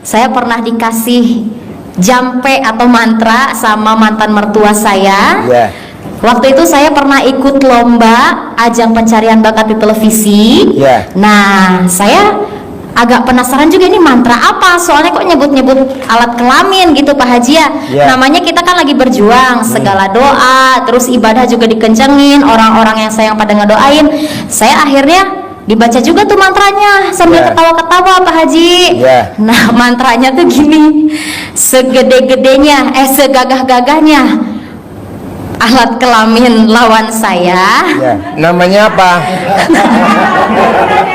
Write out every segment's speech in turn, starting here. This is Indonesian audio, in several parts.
Saya pernah dikasih jampe atau mantra sama mantan mertua saya. Waktu itu saya pernah ikut lomba ajang pencarian bakat di televisi. Nah, saya agak penasaran juga ini mantra apa, soalnya kok nyebut-nyebut alat kelamin gitu Pak Haji ya. Namanya kita kan lagi berjuang, segala doa, terus ibadah juga dikencengin, orang-orang yang sayang pada ngedoain. Saya akhirnya dibaca juga tuh mantranya sambil ketawa-ketawa Pak Haji. Nah, mantranya tuh gini, segede-gedenya, segagah-gagahnya alat kelamin lawan saya. Namanya apa?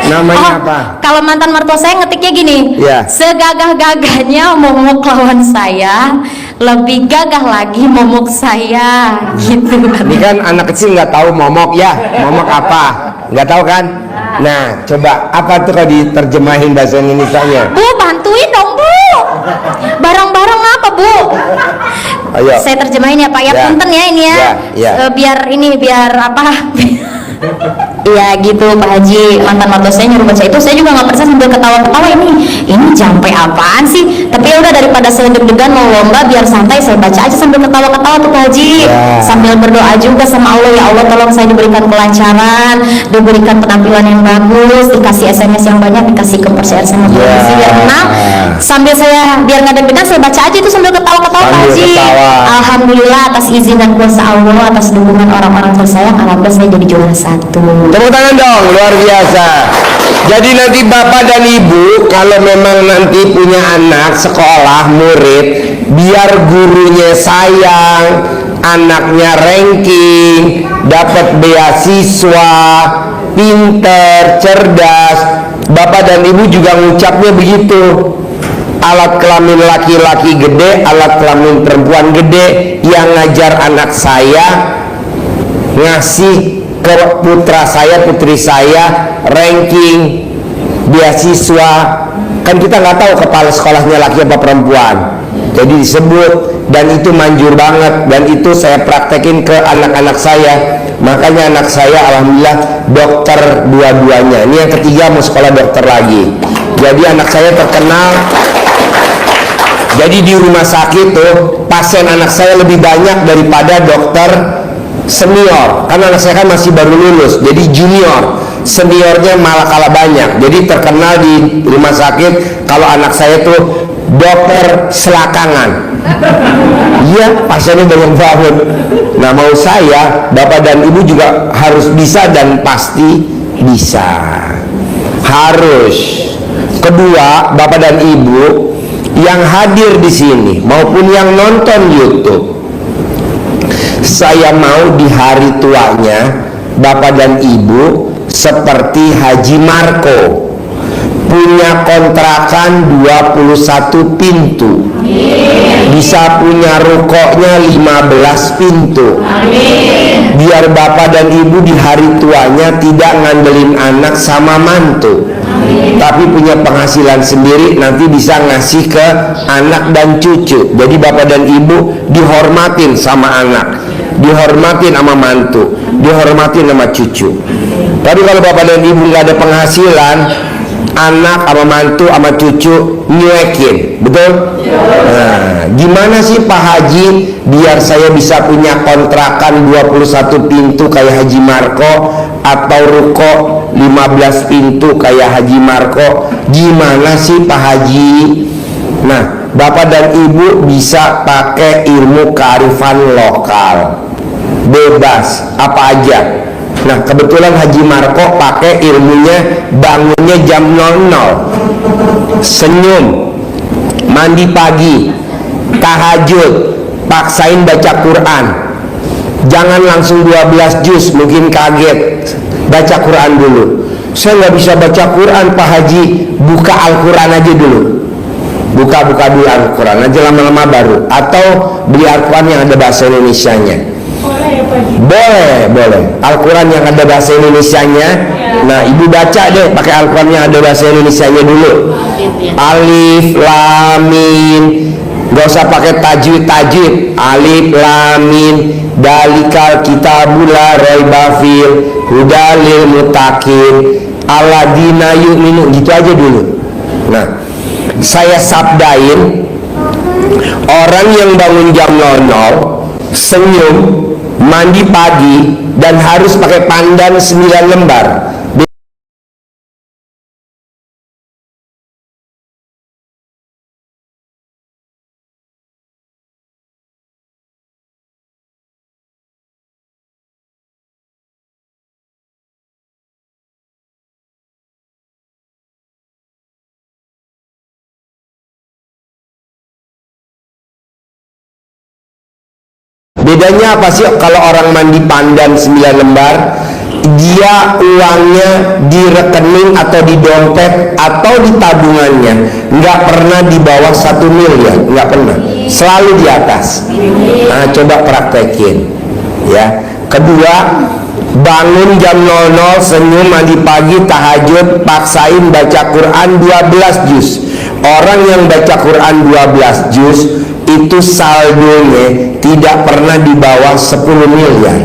Namanya apa? Kalau mantan mertua saya ngetiknya gini, segagah-gagahnya momok lawan saya, lebih gagah lagi momok saya, gitu. Ini kan anak kecil nggak tahu momok ya, momok apa? Nggak tahu kan? Nah, coba apa tuh kalau diterjemahin bahasa Indonesia-nya? Bu, bantuin dong Bu. Barang-barang apa Bu? Ayo. Saya terjemahin ya Pak ya, punten ya ini ya. Biar apa? Iya gitu Pak Haji, mantan mertua saya nyuruh baca itu, saya juga nggak percaya sambil ketawa-ketawa, ini jampe apaan sih? Tapi ya udah, daripada saya deg-degan mau lomba, biar santai saya baca aja sambil ketawa-ketawa tuh Pak Haji. Sambil berdoa juga sama Allah, ya Allah tolong saya diberikan kelancaran, diberikan penampilan yang bagus, dikasih SMS yang banyak, dikasih ke percayaan sama televisi biar menang. Sambil saya biar nggak deg-degan, saya baca aja itu sambil ketawa-ketawa Pak Haji. Alhamdulillah atas izin dan kuasa Allah, atas dukungan orang-orang tersayang, alhamdulillah saya jadi juara 1. Tepuk tangan dong, luar biasa. Jadi nanti bapak dan ibu kalau memang nanti punya anak sekolah, murid, biar gurunya sayang, anaknya ranking, dapat beasiswa, pinter, cerdas, bapak dan ibu juga ngucapnya begitu. Alat kelamin laki-laki gede, alat kelamin perempuan gede, yang ngajar anak saya, ngasih ke putra saya, putri saya ranking, beasiswa. Kan kita nggak tahu kepala sekolahnya laki apa perempuan, jadi disebut, dan itu manjur banget, dan itu saya praktekin ke anak-anak saya. Makanya anak saya alhamdulillah dokter dua-duanya. Ini yang ketiga mau sekolah dokter lagi. Jadi anak saya terkenal. Jadi di rumah sakit tuh pasien anak saya lebih banyak daripada dokter senior, karena anak saya kan masih baru lulus, jadi junior, seniornya malah kalah banyak. Jadi terkenal di rumah sakit kalau anak saya tuh dokter selakangan. Iya, pasiennya banyak banget. Nah, mau saya, bapak dan ibu juga harus bisa, dan pasti bisa, harus. Kedua, bapak dan ibu yang hadir di sini maupun yang nonton YouTube, saya mau di hari tuanya bapak dan ibu seperti Haji Marco, punya kontrakan 21 pintu, bisa punya rukoknya 15 pintu. Biar bapak dan ibu di hari tuanya tidak ngandelin anak sama mantu, tapi punya penghasilan sendiri, nanti bisa ngasih ke anak dan cucu. Jadi bapak dan ibu dihormatin sama anak, dihormatin sama mantu, dihormatin sama cucu. Tapi kalau bapak dan ibu nggak ada penghasilan, anak sama mantu sama cucu nyuekin, betul? Nah, gimana sih Pak Haji biar saya bisa punya kontrakan 21 pintu kayak Haji Marco, atau ruko 15 pintu kayak Haji Marco? Gimana sih Pak Haji? Nah, bapak dan ibu bisa pakai ilmu kearifan lokal, bebas apa aja. Nah, kebetulan Haji Marco pakai ilmunya, bangunnya jam 00, senyum, mandi pagi, tahajud, paksain baca Quran. Jangan langsung 12 juz, mungkin kaget. Baca Quran dulu. Saya nggak bisa baca Quran Pak Haji, buka Al-Quran aja dulu. Buka dulu Al-Quran aja, lama-lama baru. Atau beli Al-Quran yang ada bahasa Indonesianya. Boleh Al-Quran yang ada bahasa Indonesianya. Nah, ibu baca deh pakai Al-Quran yang ada bahasa Indonesianya dulu. Alif Lam Mim, gak usah pakai tajwid. Alif Lam Mim, dalikal kitabul la raiba fil hudalil muttaqin alladzina yu'minu, gitu aja dulu. Nah, saya sabdain, orang yang bangun jam 00, senyum, mandi pagi, dan harus pakai pandan 9 lembar. Bedanya apa sih kalau orang mandi pandan 9 lembar? Dia uangnya di rekening atau di dompet atau di tabungannya nggak pernah di bawah 1 miliar, nggak pernah, selalu di atas. Nah, coba praktekin ya. Kedua, bangun jam 00, senyum, mandi pagi, tahajud, paksain baca Quran 12 juz. Orang yang baca Quran 12 juz itu saldonya tidak pernah di bawah 10 miliar.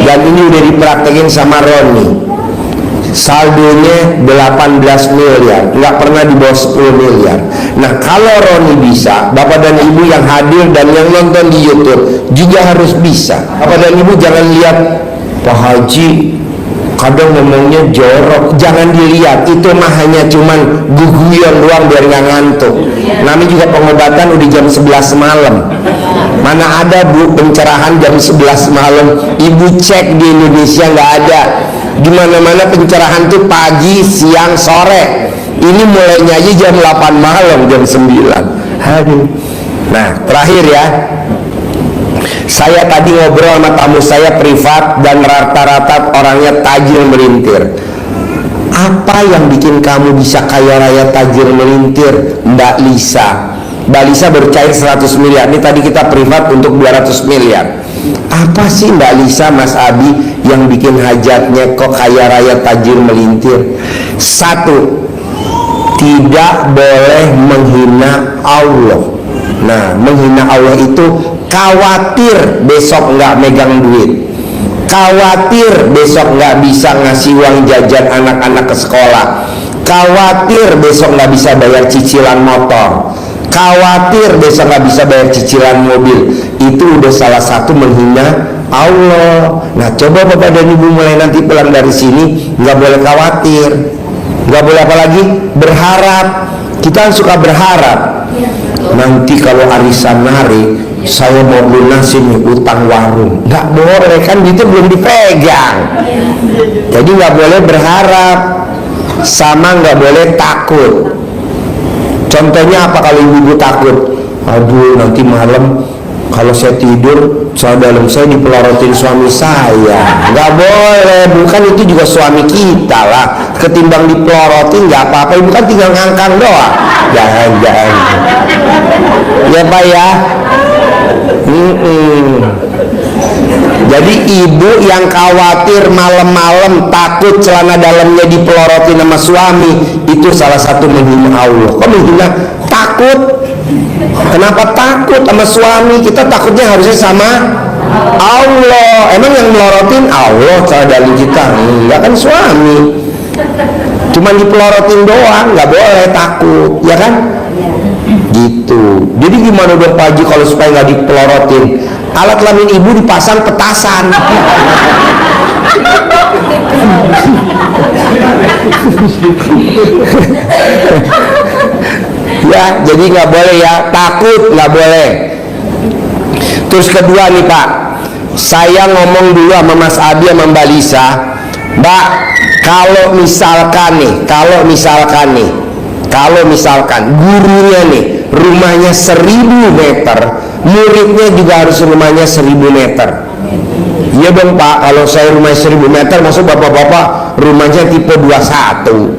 Dan ini udah dipraktekin sama Roni, saldonya 18 miliar, nggak pernah di bawah 10 miliar. Nah, kalau Roni bisa, Bapak dan Ibu yang hadir dan yang nonton di YouTube juga harus bisa. Bapak dan Ibu jangan lihat Pak Haji kadang ngomongnya jorok, jangan dilihat, itu mah hanya cuman guguyan doang biar nggak ngantuk. Namanya juga pengobatan udah jam 11 malam. Mana ada Bu pencerahan jam 11 malam? Ibu cek di Indonesia nggak ada. Di mana-mana pencerahan tuh pagi, siang, sore. Ini mulainya aja jam 8 malam, jam 9. Aduh. Nah, terakhir ya. Saya tadi ngobrol sama tamu saya privat dan rata-rata orangnya tajir melintir. Apa yang bikin kamu bisa kaya raya tajir melintir, Mbak Lisa? Mbak Lisa bercair 100 miliar. Ini tadi kita privat untuk 200 miliar. Apa sih Mbak Lisa, Mas Abi, yang bikin hajatnya kok kaya raya tajir melintir? Satu, tidak boleh menghina Allah. Nah, menghina Allah itu khawatir besok nggak megang duit, khawatir besok nggak bisa ngasih uang jajan anak-anak ke sekolah, khawatir besok nggak bisa bayar cicilan motor, khawatir besok nggak bisa bayar cicilan mobil. Itu udah salah satu menghina Allah. Nah, coba Bapak dan Ibu mulai nanti pulang dari sini nggak boleh khawatir, nggak boleh apa lagi, berharap. Kita suka berharap, nanti kalau arisan nari saya mau lunasin nih utang warung. Nggak boleh, kan itu belum dipegang. Jadi nggak boleh berharap, sama nggak boleh takut. Contohnya apa kalau ibu takut? Aduh, nanti malam kalau saya tidur, soal dalam saya dipelorotin suami saya. Nggak boleh, bukan, itu juga suami kita lah. Ketimbang dipelorotin nggak apa-apa, ibu kan tinggal ngangkang doang. Jangan. Ya Pak ya. Jadi ibu yang khawatir malam-malam takut celana dalamnya dipelorotin sama suami, itu salah satu menghina Allah. Kok menghina? Takut. Kenapa takut sama suami? Kita takutnya harusnya sama Allah. Emang yang melorotin Allah celana dalam kita? Enggak, kan suami. Cuman dipelorotin doang, nggak boleh takut, ya kan? Gitu. Jadi gimana dong Pak Haji kalau supaya nggak dipelorotin? Alat kelamin ibu dipasang petasan. Ya, jadi nggak boleh ya, takut nggak boleh. Terus kedua nih Pak, saya ngomong dulu sama Mas Abi sama Mbak Lisa, Mbak, kalau misalkan gurunya nih rumahnya 1000 meter, muridnya juga harus rumahnya 1000 meter. Iya dong Pak, kalau saya rumahnya 1000 meter, maksud bapak-bapak rumahnya tipe 21.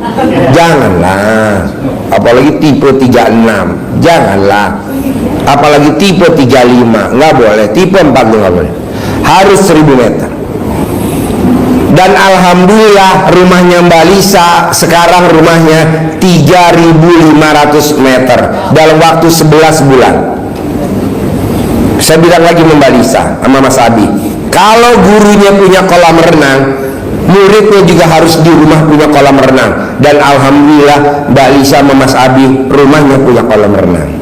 Janganlah. Apalagi tipe 36. Janganlah. Apalagi tipe 35. Nggak boleh. Tipe 40 nggak boleh. Harus 1000 meter. Dan alhamdulillah rumahnya Mbak Lisa sekarang rumahnya 3.500 meter dalam waktu 11 bulan. Saya bilang lagi sama Mbak Lisa sama Mas Abi, Kalau gurunya punya kolam renang, muridnya juga harus di rumah punya kolam renang. Dan alhamdulillah Mbak Lisa sama Mas Abi rumahnya punya kolam renang.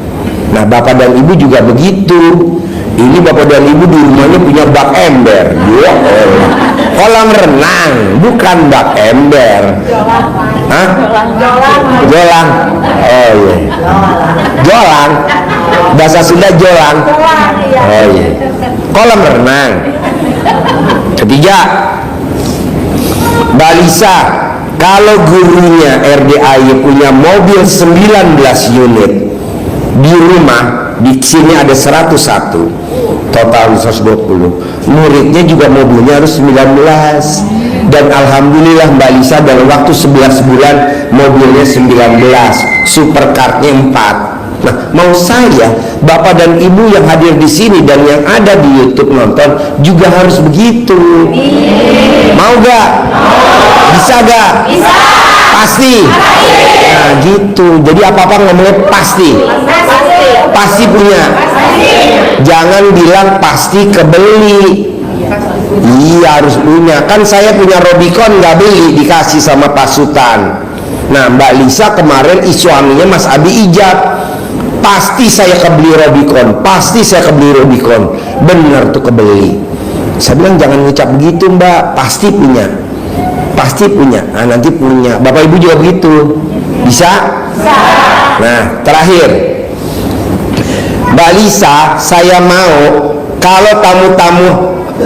Nah, bapak dan ibu juga begitu. Ini bapak dan ibu di rumahnya punya bak ember. Ya Allah. Kolam renang, bukan bak ember. Hah? Jolang. Oh iya. Jolang. Bahasa Sunda jolang. Oh iya. Kolam renang. Ketiga, Mbak Lisa, kalau gurunya RDAY punya mobil 19 unit di rumah, di sini ada 101, total 120. Muridnya juga mobilnya harus 19. Dan alhamdulillah Mbak Lisa dalam waktu 11 bulan mobilnya 19, supercarnya 4. Nah, mau saya, bapak dan ibu yang hadir di sini dan yang ada di YouTube nonton juga harus begitu. Mau gak? Bisa gak? Bisa. Pasti. Nah gitu. Jadi apa-apa ngomongnya pasti. Pasti punya. Jangan bilang pasti kebeli. Iya harus punya. Kan saya punya Robicon nggak beli, dikasih sama pasutan. Nah Mbak Lisa kemarin suaminya Mas Abi ijab. Pasti saya kebeli Robicon, pasti saya kebeli Robicon. Bener tuh kebeli. Saya bilang jangan ngucap begitu Mbak, pasti punya. Pasti punya. Nah nanti punya. Bapak Ibu juga begitu. Bisa? Bisa. Nah terakhir, Mbak Lisa, saya mau kalau tamu-tamu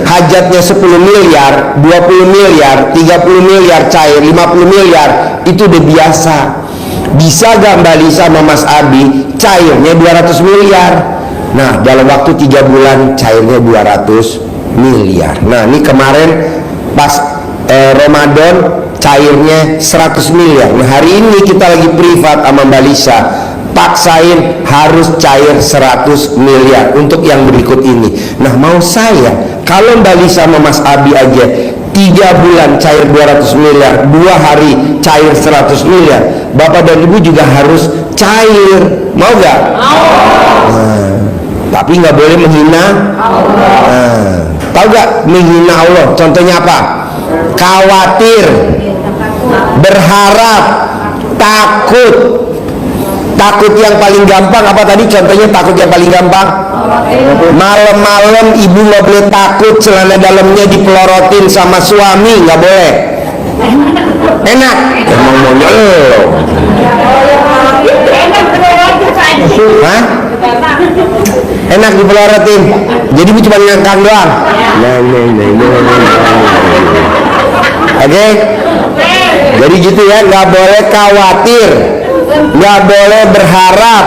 hajatnya 10 miliar, 20 miliar, 30 miliar cair, 50 miliar, itu udah biasa. Bisa gak Mbak Lisa sama Mas Abi cairnya 200 miliar? Nah dalam waktu 3 bulan cairnya 200 miliar. Nah ini kemarin pas Ramadan cairnya 100 miliar. Nah hari ini kita lagi privat sama Mbak Lisa, paksain harus cair 100 miliar untuk yang berikut ini. Nah mau saya, kalau Mbak Lisa sama Mas Abi aja 3 bulan cair 200 miliar, 2 hari cair 100 miliar, Bapak dan Ibu juga harus cair. Mau gak? Nah, tapi nggak boleh menghina nah, tahu gak menghina Allah? Contohnya apa? Khawatir, berharap, takut. Takut yang paling gampang apa tadi? Contohnya takut yang paling gampang, malam-malam ibu nggak boleh takut celana dalamnya dipelorotin sama suami, nggak boleh. Enak emang maunya lo. Hah? Enak dipelorotin, jadi ibu cuma ngangkang doang. Oke? Jadi gitu ya, nggak boleh khawatir, nggak boleh berharap,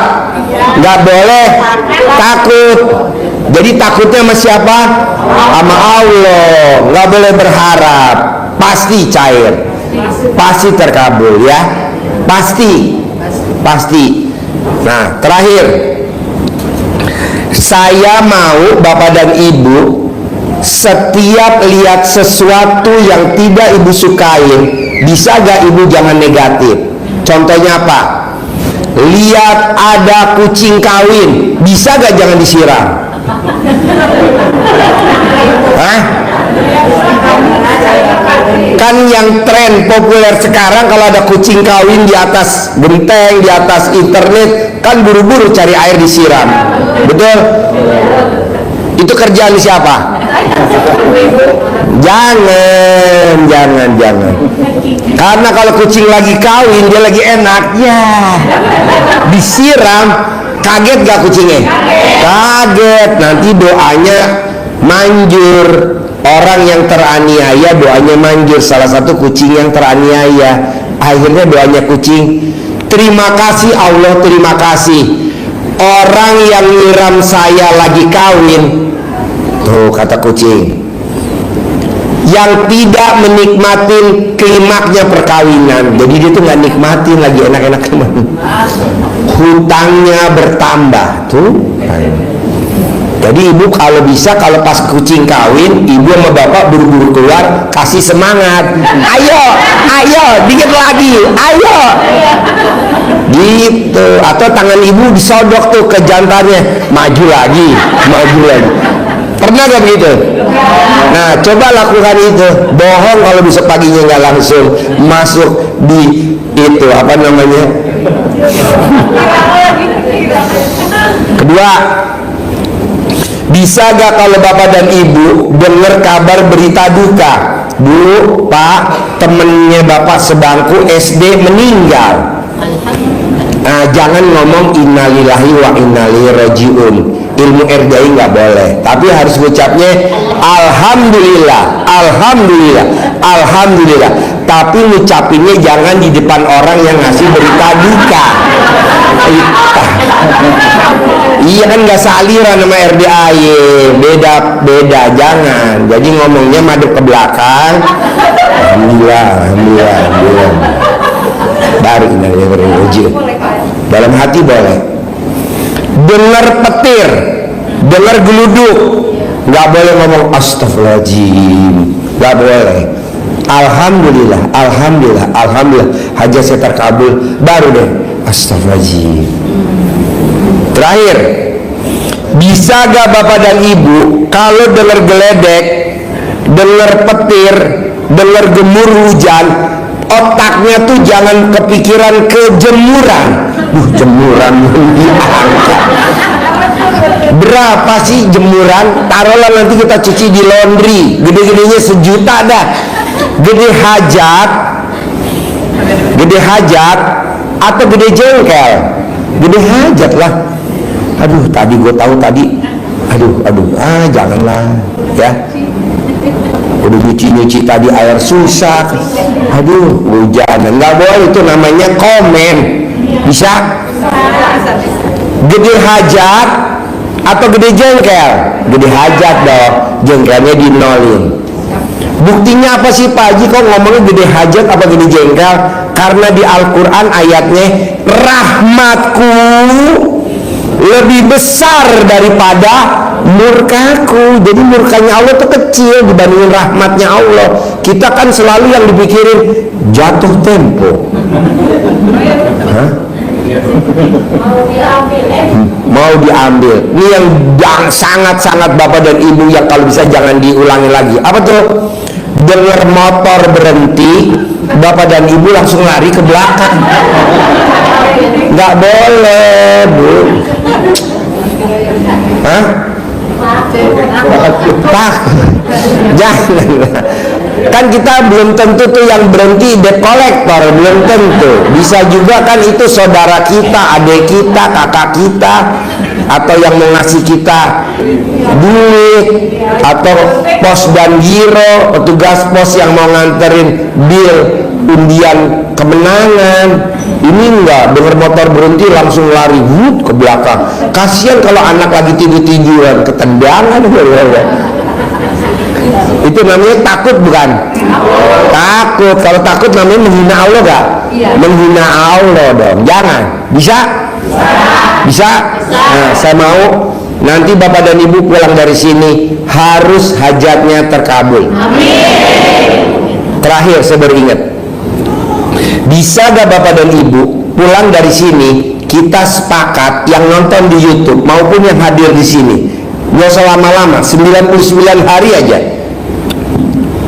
nggak boleh takut. Jadi takutnya sama siapa? Sama Allah. Nggak boleh berharap, pasti cair, pasti terkabul ya, pasti. Nah terakhir, saya mau Bapak dan Ibu setiap lihat sesuatu yang tidak ibu sukain, bisa gak ibu jangan negatif? Contohnya apa? Lihat ada kucing kawin, bisa gak jangan disiram? Hah? Kan yang tren populer sekarang kalau ada kucing kawin di atas genteng, di atas internet, kan buru-buru cari air disiram. Betul? Itu kerjaan siapa? Jangan. Karena kalau kucing lagi kawin, dia lagi enak, ya disiram, kaget gak kucingnya? Kaget. Nanti doanya manjur. Orang yang teraniaya doanya manjur. Salah satu kucing yang teraniaya, akhirnya doanya kucing, terima kasih Allah, terima kasih. Orang yang nyiram saya lagi kawin, tuh kata kucing, yang tidak menikmatin klimaknya perkawinan. Jadi dia tuh nggak nikmatin lagi enak-enak teman. Hutangnya bertambah tuh. Jadi ibu kalau bisa, kalau pas kucing kawin, ibu sama bapak buru-buru keluar, kasih semangat, ayo dikit lagi, ayo gitu. Atau tangan ibu disodok tuh ke jantannya, maju lagi. Pernah gak begitu? Nah, coba lakukan itu. Bohong kalau besok paginya nggak langsung masuk di itu apa namanya. Kedua, bisa gak kalau bapak dan ibu dengar kabar berita duka? Dulu pak, temennya bapak sebangku SD meninggal. Nah, jangan ngomong innalillahi wa inna ilaihi rajiun. Ilmu RDI nggak boleh, tapi harus ucapnya alhamdulillah, alhamdulillah, alhamdulillah. Tapi ngucapinnya jangan di depan orang yang ngasih berita duka. Iya kan nggak saliran sama RDI, beda, jangan. Jadi ngomongnya madep ke belakang. Alhamdulillah, alhamdulillah, alhamdulillah. Baru innalillahi. Dalam hati boleh. Dengar petir, dengar geluduk, nggak boleh ngomong astagfirullahaladzim, nggak boleh. Alhamdulillah, alhamdulillah, alhamdulillah, hajat saya terkabul, baru deh astagfirullahaladzim. Terakhir, bisa gak bapak dan ibu kalau dengar geledek, dengar petir, dengar gemur hujan, otaknya tuh jangan kepikiran ke jemuran. Jemuran diangkat. Berapa sih jemuran? Taruhlah nanti kita cuci di laundry, gede-gedenya 1 juta dah. Gede hajat atau gede jengkel? Gede hajat lah. Aduh, tadi gue tahu tadi. Aduh, janganlah ya. Udah nyuci tadi air susah. Aduh, hujan. Nggak boleh, itu namanya komen. Bisa? Gede hajat atau gede jengkel? Gede hajat dong, jengkelnya dinolin. Buktinya apa sih Pak Haji kok ngomongnya gede hajat apa gede jengkel? Karena di Al-Quran ayatnya, rahmatku lebih besar daripada murkaku. Jadi murkanya Allah itu kecil dibandingin rahmatnya Allah. Kita kan selalu yang dipikirin jatuh tempo. Hah? Mau diambil. Ini yang sangat-sangat bapak dan ibu yang kalau bisa jangan diulangi lagi. Apa tuh? Dengar motor berhenti, bapak dan ibu langsung lari ke belakang. Nggak boleh, Bu. Hah? Pak, jangan. Kan kita belum tentu tuh yang berhenti debt collector, belum tentu. Bisa juga kan itu saudara kita, adik kita, kakak kita, atau yang mau ngasih kita duit, atau pos dan giro, petugas pos yang mau nganterin bill undian kemenangan. Ini enggak, dengar motor berhenti langsung lari ke belakang. Kasihan kalau anak lagi tidur-tiduran, ketendangan. Itu namanya takut bukan? Takut. Kalau takut namanya menghina Allah gak? Menghina Allah dong. Jangan. Bisa? Bisa? Nah, saya mau nanti bapak dan ibu pulang dari sini harus hajatnya terkabul. Terakhir saya baru ingat, bisa gak bapak dan ibu pulang dari sini kita sepakat yang nonton di YouTube maupun yang hadir di sini, nggak usah lama-lama, 99 hari aja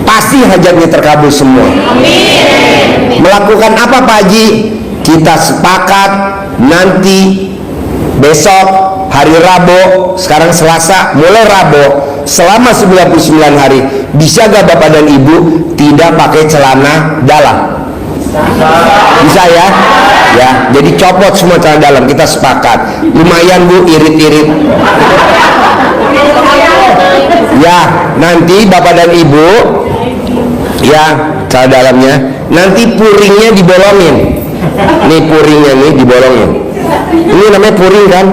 pasti hajatnya terkabul semua. Amin. Melakukan apa Pak Haji? Kita sepakat nanti besok hari Rabu, sekarang Selasa, mulai Rabu selama 99 hari bisa gak bapak dan ibu tidak pakai celana dalam? Bisa ya? Ya, jadi copot semua celana dalam, kita sepakat. Lumayan Bu, irit-irit. Ya, nanti bapak dan ibu ya celana dalamnya nanti puringnya dibolongin. Nih puringnya nih dibolongin. Ini namanya puring kan?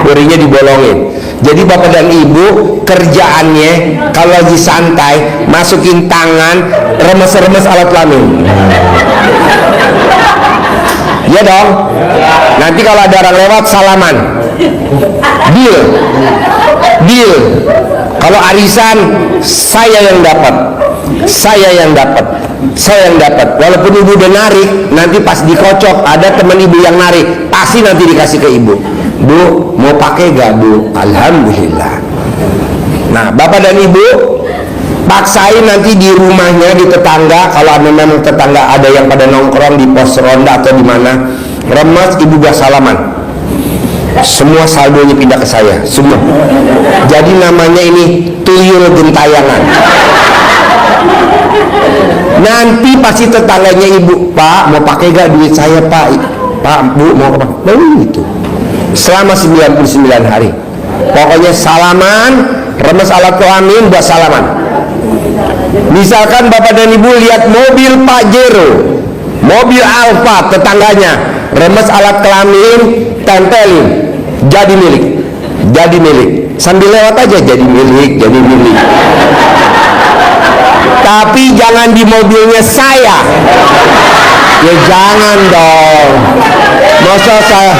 Puringnya dibolongin. Jadi bapak dan ibu kerjaannya kalau lagi santai masukin tangan remes-remes alat kelamin. Ya dong. Nanti kalau ada orang lewat salaman. Deal. Deal. Kalau arisan saya yang dapat. Saya yang dapat. Saya yang dapat. Walaupun ibu udah narik, nanti pas dikocok ada teman ibu yang narik, pasti nanti dikasih ke ibu. Bu, mau pakai gak Bu? Alhamdulillah. Nah, bapak dan ibu paksain nanti di rumahnya, di tetangga, kalau ada memang tetangga ada yang pada nongkrong di pos ronda atau di mana, remes ibu gak salaman, semua saldonya pindah ke saya semua. Jadi namanya ini tuyul gentayangan. Nanti pasti tetangganya ibu, Pak mau pakai gak duit saya Pak, Pak Bu mau apa, itu selama 99 hari pokoknya salaman, remes alat kelamin buat salaman. Misalkan bapak dan ibu lihat mobil Pak Jero, mobil Alfa tetangganya, remes alat kelamin, tempelin, jadi milik, jadi milik, sambil lewat aja, jadi milik, jadi milik. Tapi jangan di mobilnya saya, ya jangan dong, masa saya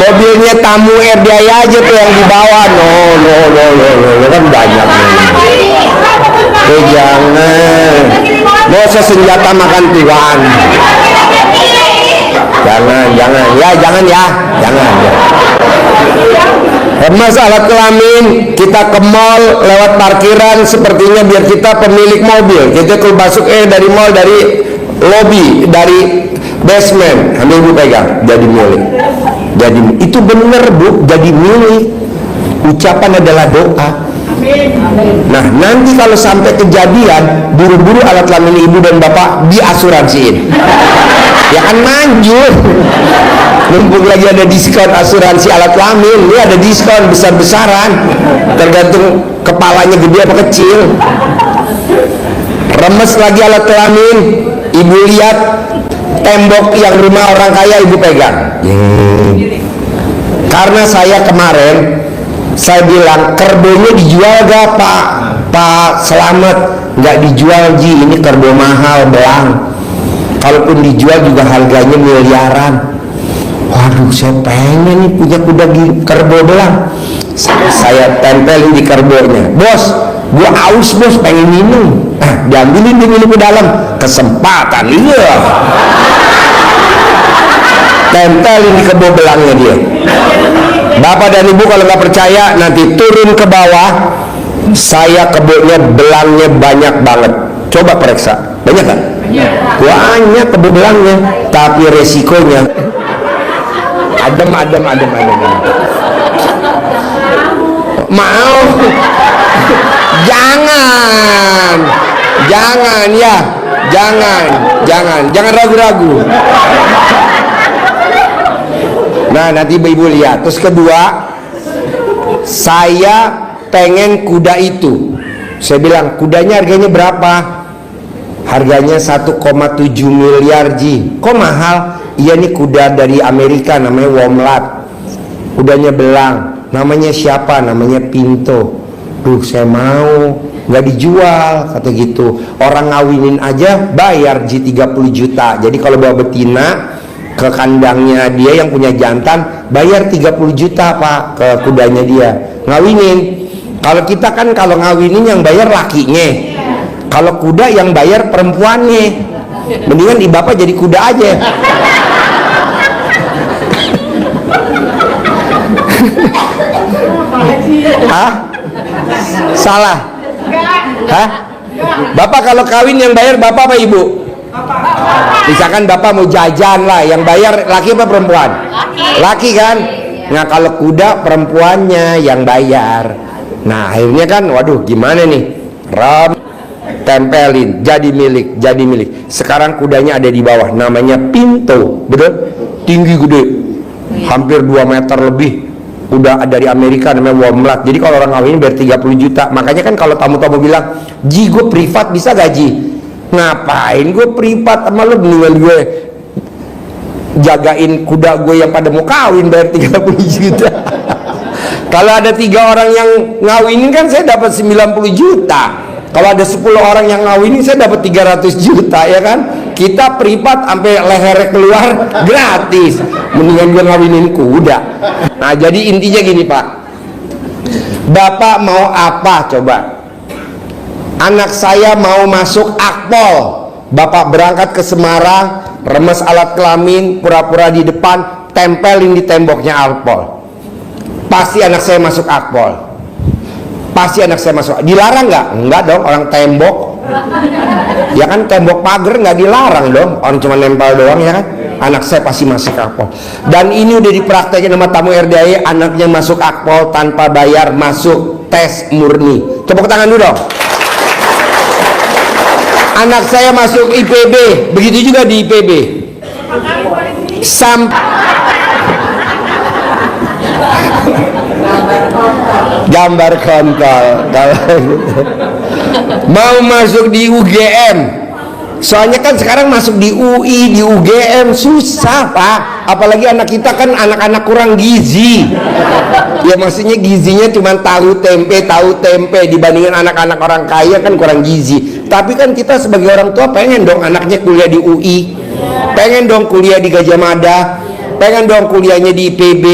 mobilnya tamu RDI aja tuh yang dibawa. No kan banyak jangan, masa senjata makan tuan, jangan ya. Remes alat kelamin, kita ke mall lewat parkiran, sepertinya biar kita pemilik mobil, kita kalau masuk dari mall, dari lobby, dari basement, ambil bu pegang, jadi milik. Jadi itu benar bu, jadi milik. Ucapan adalah doa. Nah nanti kalau sampai kejadian, buru-buru alat kelamin ibu dan bapak diasuransiin, ya kan manjur. Mumpung lagi ada diskon asuransi alat kelamin, ini ada diskon besar-besaran, tergantung kepalanya gede apa kecil. Remes lagi alat kelamin, ibu lihat tembok yang rumah orang kaya, ibu pegang. Karena saya kemarin saya bilang kerbonya dijual gak Pak Selamat, nggak dijual Ji, ini kerbo mahal belang, kalaupun dijual juga harganya miliaran. Waduh saya pengen nih punya kuda kerbo belang, saya tempelin di kerbonya. Bos, gua aus bos, pengen minum. Diambilin dia minum ke dalam, kesempatan iya, tempelin di kerbo belangnya dia. Bapak dan ibu kalau nggak percaya nanti turun ke bawah, saya kebonya belangnya banyak banget, coba periksa. Banyak kan? Banyak kebo belangnya, tapi resikonya adem. Mau jangan ragu-ragu. Nah nanti ibu lihat. Terus kedua, saya pengen kuda itu. Saya bilang kudanya harganya berapa? Harganya 1,7 miliar Ji. Kok mahal? Iya nih kuda dari Amerika, namanya Womlat, kudanya belang. Namanya siapa? Namanya Pinto. Duh saya mau, nggak dijual kata gitu. Orang ngawinin aja bayar Ji 30 juta. Jadi kalau bawa betina ke kandangnya dia yang punya jantan, bayar 30 juta Pak ke kudanya dia ngawinin. Kalau kita kan kalau ngawinin yang bayar lakinya, kalau kuda yang bayar perempuannya. Mendingan bapak jadi kuda aja. Hah? Salah? Hah? Bapak kalau kawin yang bayar bapak apa ibu? Misalkan bapak mau jajan lah, yang bayar laki apa perempuan? Laki kan? Nah kalau kuda perempuannya yang bayar. Nah akhirnya kan waduh gimana nih, tempelin, jadi milik. Sekarang kudanya ada di bawah, namanya Pinto. Betul? Tinggi gede, hampir 2 meter lebih. Udah dari Amerika, namanya Womlat. Jadi kalau orang ngawinin bayar 30 juta. Makanya kan kalau tamu-tamu bilang, Ji gue privat bisa gaji. Ngapain gue privat sama lo, mendingan gue jagain kuda gue yang pada mau kawin bayar 30 juta. Kalau ada 3 orang yang ngawinin kan saya dapat 90 juta. Kalau ada 10 orang yang ngawinin saya dapat 300 juta ya kan. Kita privat sampai lehernya keluar gratis. Mendingan gue ngawinin kuda. Nah jadi intinya gini Pak, bapak mau apa coba? Anak saya mau masuk Akpol, bapak berangkat ke Semarang, remes alat kelamin, pura-pura di depan, tempelin di temboknya Akpol. Pasti anak saya masuk Akpol. Pasti anak saya masuk. Dilarang nggak? Enggak dong, orang tembok. Ya kan tembok pagar nggak dilarang dong, orang cuma nempel doang ya kan. Anak saya pasti masuk Akpol. Dan ini udah dipraktekin sama tamu RDAI, anaknya masuk Akpol tanpa bayar, masuk tes murni. Tepuk tangan dulu dong. Anak saya masuk IPB, begitu juga di IPB. Gambar kontol. Mau masuk di UGM. Soalnya kan sekarang masuk di UI, di UGM susah Pak. Apalagi anak kita kan anak-anak kurang gizi. Ya maksudnya gizinya cuma tahu tempe dibandingin anak-anak orang kaya kan kurang gizi. Tapi kan kita sebagai orang tua pengen dong anaknya kuliah di UI, pengen dong kuliah di Gajah Mada, pengen dong kuliahnya di IPB,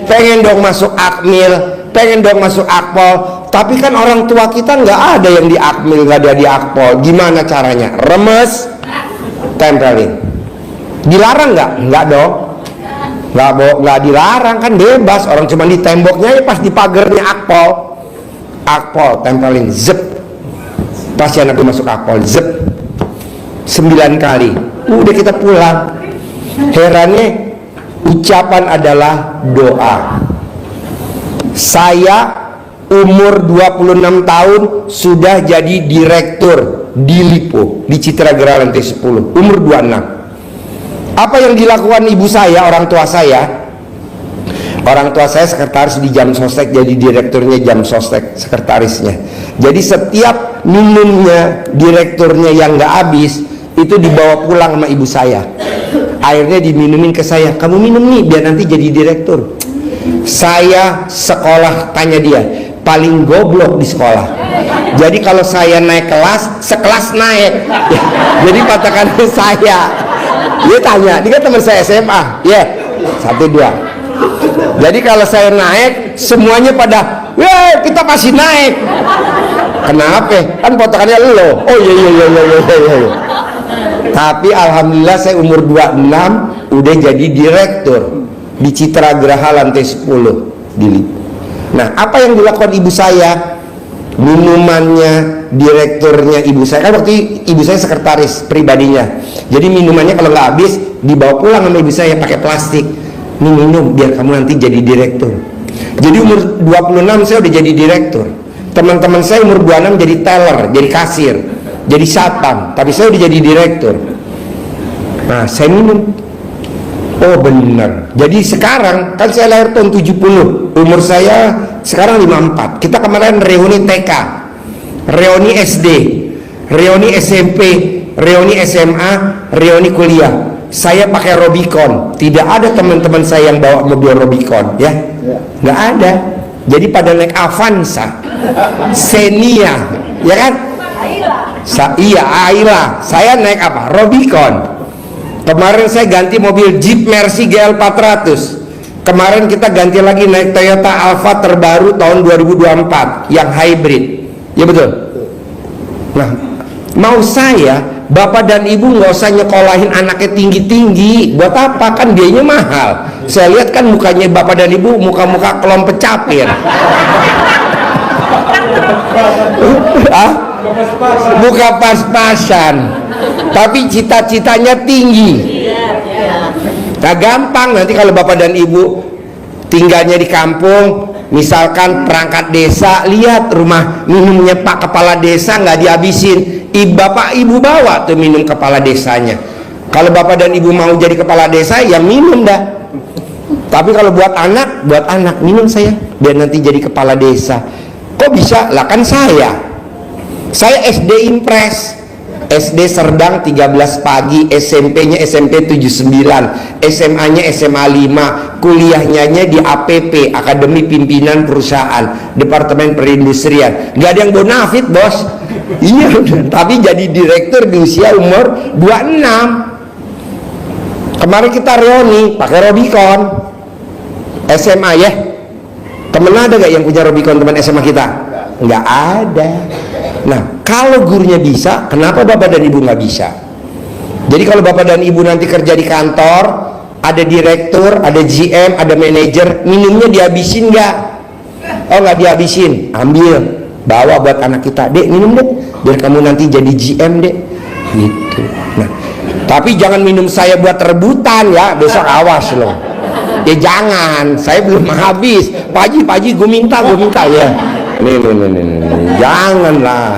pengen dong masuk Akmil, pengen dong masuk Akpol. Tapi kan orang tua kita nggak ada yang di Akmil, nggak ada di Akpol. Gimana caranya? Remes, tempelin. Dilarang nggak? Nggak dong. Nggak dilarang, kan bebas. Orang cuma di temboknya, ya pas di pagarnya Akpol. Akpol, tempelin, zep. Pasti anaknya masuk Akpol, zep. 9 kali. Udah kita pulang. Herannya, ucapan adalah doa. Saya umur 26 tahun sudah jadi direktur di Lipo, di Citra Gera lantai 10, umur 26. Apa yang dilakukan ibu saya, orang tua saya? Orang tua saya sekretaris di Jam Sostek, jadi direkturnya Jam Sostek, sekretarisnya. Jadi setiap minumnya direkturnya yang nggak habis itu dibawa pulang sama ibu saya. Akhirnya diminumin ke saya, kamu minum nih biar nanti jadi direktur. Saya sekolah, tanya dia, paling goblok di sekolah. Jadi kalau saya naik kelas, sekelas naik. Jadi patokannya saya. Dia tanya, dia kan teman saya SMA. Ya, 1, 2. Jadi kalau saya naik, semuanya pada, weh kita pasti naik. Kenapa? Kan patokannya lo. Oh iya. Tapi alhamdulillah saya umur 26 udah jadi direktur di Citra Geraha lantai 10 di Lipo. Nah, apa yang dilakukan ibu saya? Minumannya direkturnya ibu saya, kan waktu ibu saya sekretaris pribadinya. Jadi minumannya kalau nggak habis dibawa pulang sama ibu saya pakai plastik. Ini minum biar kamu nanti jadi direktur. Jadi umur 26 saya udah jadi direktur. Teman-teman saya umur 26 jadi teller, jadi kasir, jadi satpam. Tapi saya udah jadi direktur. Nah, saya minum. Oh benar. Jadi sekarang kan saya lahir tahun 70, umur saya sekarang 54. Kita kemarin reuni TK, reuni SD, reuni SMP, reuni SMA, reuni kuliah. Saya pakai Robicon. Tidak ada teman-teman saya yang bawa mobil Robicon, ya? Nggak ada. Jadi pada naik Avanza, Xenia, ya kan? Iya, Ayla. Saya naik apa? Robicon. Kemarin saya ganti mobil Jeep Mercy GL 400. Kemarin kita ganti lagi naik Toyota Alfa terbaru tahun 2024 yang hybrid. Ya betul. Nah, mau saya, bapak dan ibu nggak usah nyekolahin anaknya tinggi-tinggi. Buat apa? Kan biayanya mahal. Saya lihat kan mukanya bapak dan ibu muka-muka kelom pecapir. Buka pas-pasan. Tapi cita-citanya tinggi. Nah gampang nanti kalau bapak dan ibu tinggalnya di kampung, misalkan perangkat desa, lihat rumah minumnya Pak Kepala Desa nggak dihabisin, bapak ibu bawa tuh minum kepala desanya. Kalau bapak dan ibu mau jadi kepala desa ya minum dah. Tapi kalau buat anak minum saya biar nanti jadi kepala desa. Kok bisa? Lah kan saya SD Impres, SD Serdang 13 pagi, SMP-nya SMP 79, SMA-nya SMA 5, kuliahnya di APP, Akademi Pimpinan Perusahaan, Departemen Perindustrian. Nggak ada yang bonafit, bos. Iya, tapi jadi direktur di usia umur 26. Kemarin kita reuni pakai Robicon SMA ya. Temen ada gak yang punya Robicon teman SMA kita? Nggak ada. Nah, kalau gurunya bisa, kenapa bapak dan ibu nggak bisa? Jadi kalau bapak dan ibu nanti kerja di kantor, ada direktur, ada GM, ada manajer, minumnya dihabisin nggak? Oh nggak dihabisin, ambil, bawa buat anak kita, dek minum deh, biar kamu nanti jadi GM dek, gitu. Nah, tapi jangan minum saya buat rebutan ya, besok awas loh. Ya jangan, saya belum habis. Pak Haji, gue minta ya. Nih, janganlah.